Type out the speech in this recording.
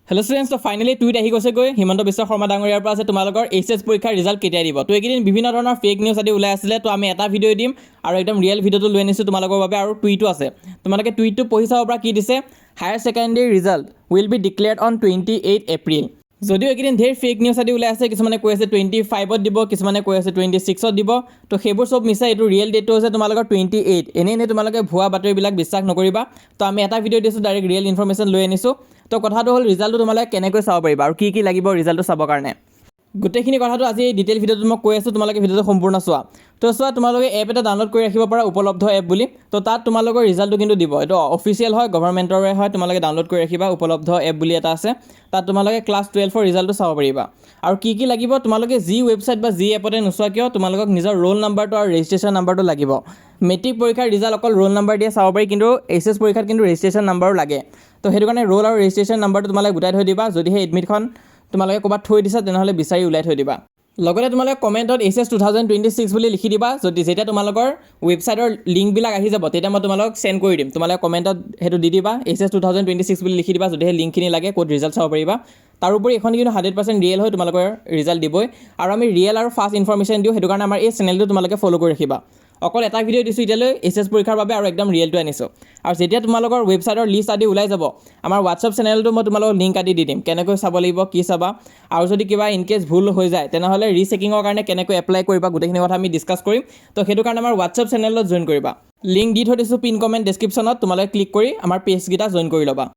Hello' students, তো finally tweet আহি গৈছেগৈ হিমন্ত বিশ্ব শৰ্মা ডাঙৰীয়াৰ পৰা যে তোমালোকৰ এইচএছ পৰীক্ষাৰ ৰিজাল্ট কেতিয়া দিব। তো এইকেইদিন বিভিন্ন ধৰণৰ ফেক নিউজ আদি ওলাই আছিলে। তো আমি এটা ভিডিঅ' দিম আৰু একদম ৰিয়েল ভিডিঅ'টো লৈ আনিছোঁ তোমালোকৰ বাবে, আৰু টুইটো আছে। তোমালোকে টুইটটো পঢ়ি চাব পৰা কি দিছে, higher secondary result will be declared on 28 April. যদিও এইকেইদিন ধেৰ ফেক নিউজ আদি ওলাই আছে, কিছুমানে কৈ আছে 25ত দিব, কিছুমানে কৈ আছে 26ত দিব। তো সেইবোৰ চব মিছা, এইটো ৰিয়েল ডেটটো হৈছে তোমালোকৰ 28। এনেই তোমালোকে ভুৱা বাতৰিবিলাক বিশ্বাস নকৰিবা। তো আমি এটা ভিডিঅ' দিছোঁ, ডাইৰেক্ট ৰিয়েল ইনফৰমেশ্যন লৈ আনিছোঁ। তো কথাটো হ'ল ৰিজাল্টটো তোমালোকে কেনেকৈ চাব পাৰিবা আৰু কি লাগিব ৰিজাল্টটো চাবৰ কাৰণে, গোটেইখিনি কথাটো আজি এই ডিটেইল ভিডিঅ'টো মই কৈ আছোঁ। তোমালোকে ভিডিঅ'টো সম্পূৰ্ণ চোৱা। তো চোৱা, তোমালোকে এপ এটা ডাউনলোড কৰি ৰাখিব পাৰা, উপলব্ধ এপ বুলি। তো তাত তোমালোকৰ ৰিজাল্টটো কিন্তু দিব, এইটো অফিচিয়েল হয়, গভৰ্ণমেণ্টৰে হয়। তোমালোকে ডাউনলোড কৰি ৰাখিবা, উপলব্ধ এপ বুলি এটা আছে। তাত তোমালোকে ক্লাছ 12ৰ ৰিজাল্টটো চাব পাৰিবা। আৰু কি লাগিব, তোমালোকে যি ৱেবছাইট বা যি এপতে নোচোৱা কিয়, তোমালোকক নিজৰ ৰোল নাম্বাৰটো আৰু ৰেজিষ্ট্ৰেশ্যন নাম্বাৰটো লাগিব। মেট্ৰিক পৰীক্ষাৰ ৰিজাল্ট অকল ৰোল নাম্বাৰ দিয়ে চাব পাৰি, কিন্তু এইচএছ পৰীক্ষাত কিন্তু ৰেজিষ্ট্ৰেশ্যন নাম্বাৰো লাগে। তো সেইটো কাৰণে ৰোল আৰু ৰেজিষ্ট্ৰেশ্যন নাম্বাৰটো তোমালোকে গোটাই থৈ দিবা। যদিহে এডমিটখন তোমালোকে ক'ৰবাত থৈ দিছা, তেনেহ'লে বিচাৰি ওলাই থৈ দিবা। লগতে তোমালোকে কমেণ্টত এইচএছ 2026 বুলি লিখি দিবা। যেতিয়া তোমালোকৰ ৱেবছাইটৰ লিংকবিলাক আহি যাব, তেতিয়া মই তোমালোকক চেণ্ড কৰি দিম। তোমালোকে কমেণ্টত সেইটো দি দিবা, এইচএছ 2026 বুলি লিখি দিবা, যদিহে লিংকখিনি লাগে, ক'ত ৰিজাল্ট চাব পাৰিবা। তাৰোপৰি এখন কিন্তু 100% ৰিয়েল হয়, তোমালোকৰ ৰিজাল্ট দিবই। আৰু আমি ৰিয়েল আৰু ফাষ্ট ইনফৰমেশ্যন দিওঁ, সেইটো কাৰণে আমাৰ এই চেনেলটো তোমালোকে ফ'ল' কৰি ৰাখিবা। অকল এটা ভিডিঅ' দিছোঁ এতিয়ালৈ এইচএছ পৰীক্ষাৰ বাবে, আৰু একদম ৰিয়েলটো আনিছোঁ। আৰু যেতিয়া তোমালোকৰ ৱেবছাইটৰ লিষ্ট আদি ওলাই যাব, আমাৰ হোৱাটছআপ চেনেলটো মই তোমালোকক লিংক আদি দি দিম, কেনেকৈ চাব লাগিব, কি চাবা। আৰু যদি কিবা ইনকেছ ভুল হৈ যায়, তেনেহ'লে ৰিচেকিঙৰ কাৰণে কেনেকৈ এপ্লাই কৰিবা, গোটেইখিনি কথা আমি ডিছকাছ কৰিম। তো সেইটো কাৰণে আমাৰ হোৱাটছআপ চেনেলত জইন কৰিবা। লিংক দি থৈ দিছোঁ পিন কমেণ্ট ডেছক্ৰিপশ্যনত, তোমালোকে ক্লিক কৰি আমাৰ পেজকেইটা জইন কৰি ল'বা।